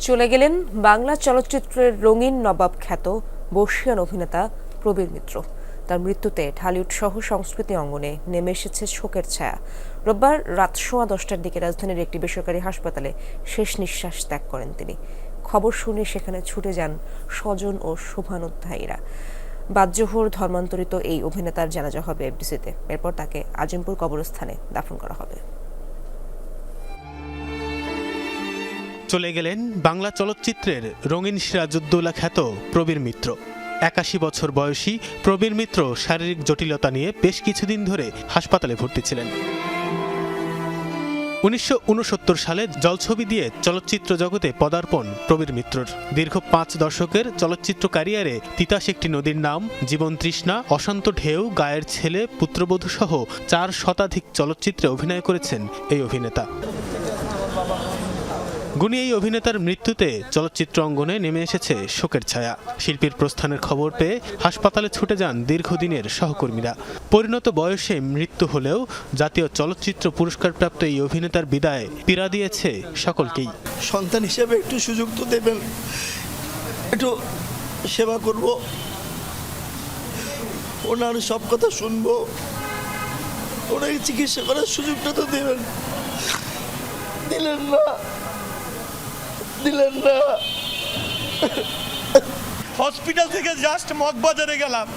চলে গেলেন বাংলা চলচ্চিত্রের রঙিন নবাব খ্যাত বর্ষিয়ান অভিনেতা প্রবীর মিত্র। তার মৃত্যুতে ঢালিউড সহ সংস্কৃতি অঙ্গনে নেমে এসেছে শোকের ছায়া। রোববার রাত 10:15টার দিকে রাজধানীর একটি বেসরকারি হাসপাতালে শেষ নিঃশ্বাস ত্যাগ করেন তিনি। খবর শুনে সেখানে ছুটে যান স্বজন ও শুভানুধ্যায়ীরা। বাদজোহর ধর্মান্তরিত এই অভিনেতার জানাজা হবে এফডিসিতে। এরপর তাকে আজিমপুর কবরস্থানে দাফন করা হবে। চলে গেলেন বাংলা চলচ্চিত্রের রঙিন সিরাজউদ্দৌলা খ্যাত প্রবীর মিত্র। 81 বছর বয়সী প্রবীর মিত্র শারীরিক জটিলতা নিয়ে বেশ কিছুদিন ধরে হাসপাতালে ভর্তি ছিলেন। 1969 সালে জলছবি দিয়ে চলচ্চিত্র জগতে পদার্পণ প্রবীর মিত্রর। দীর্ঘ 5 দশকের চলচ্চিত্র ক্যারিয়ারে তিতাস একটি নদীর নাম, জীবন তৃষ্ণা, অশান্ত ঢেউ, গায়ের ছেলে, পুত্রবধূ সহ 4 শতাধিক চলচ্চিত্রে অভিনয় করেছেন এই অভিনেতা। গুণী এই অভিনেতার মৃত্যুতে চলচ্চিত্র অঙ্গনে নেমে এসেছে শোকের ছায়া। শিল্পীর প্রস্থানের খবর পেয়ে হাসপাতালে ছুটে যান দীর্ঘদিনের সহকর্মীরা। পরিণত বয়সে মৃত্যু হলেও জাতীয় চলচ্চিত্র পুরস্কারপ্রাপ্ত এই অভিনেতার বিদায় পীড়া দিয়েছে সকলকেই। সন্তান হিসেবে একটু সুযোগ তো দেবেন, একটু সেবা করব, ওনার সব কথা শুনবো, ওনাকে চিকিৎসা করার সুযোগটা তো দেবেন। দিলেন না। হসপিটাল থেকে জাস্ট মগবাজারে গেলাম,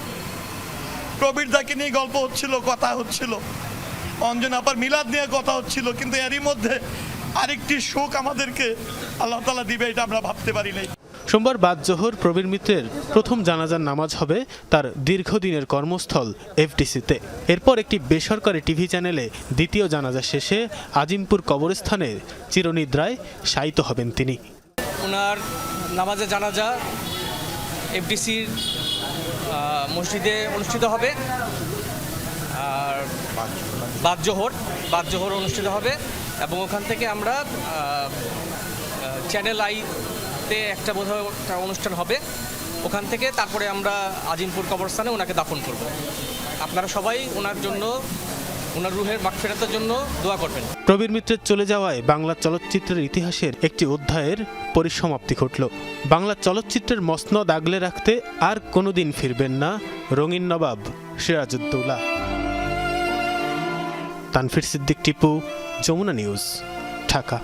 প্রবীর দাকে নিয়ে গল্প হচ্ছিল, কথা হচ্ছিল, অঞ্জন আপার মিলাদ নিয়ে কথা হচ্ছিল, কিন্তু এরই মধ্যে আরেকটি শোক আমাদেরকে আল্লাহ তাআলা দিবে এটা আমরা ভাবতে পারি নাই। সোমবার বাদজোহর প্রবীর মিত্রের প্রথম জানাজার নামাজ হবে তার দীর্ঘদিনের কর্মস্থল এফডিসিতে। এরপর একটি বেসরকারি টিভি চ্যানেলে দ্বিতীয় জানাজা শেষে আজিমপুর কবরস্থানের চিরনিদ্রায় শায়িত হবেন তিনি। ওনার নামাজে জানাজা এফডিসির মসজিদে অনুষ্ঠিত হবে, আর বাদজোহর অনুষ্ঠিত হবে, এবং ওখান থেকে আমরা চ্যানেল আইতে একটা বোধহয় একটা অনুষ্ঠান হবে, ওখান থেকে তারপরে আমরা আজিমপুর কবরস্থানে ওনাকে দাফন করব। আপনারা সবাই ওনার জন্য, ওনার রুহের মাগফিরাতের জন্য দোয়া করবেন। প্রবীর মিত্রের চলে যাওয়ায় বাংলা চলচ্চিত্রের ইতিহাসের একটি অধ্যায়ের পরিসমাপ্তি ঘটল। বাংলা চলচ্চিত্রের মসনদ আগলে রাখতে আর কোনোদিন ফিরবেন না রঙিন নবাব সিরাজউদ্দৌলা। তানফির সিদ্দিক টিপু, যমুনা নিউজ, ঢাকা।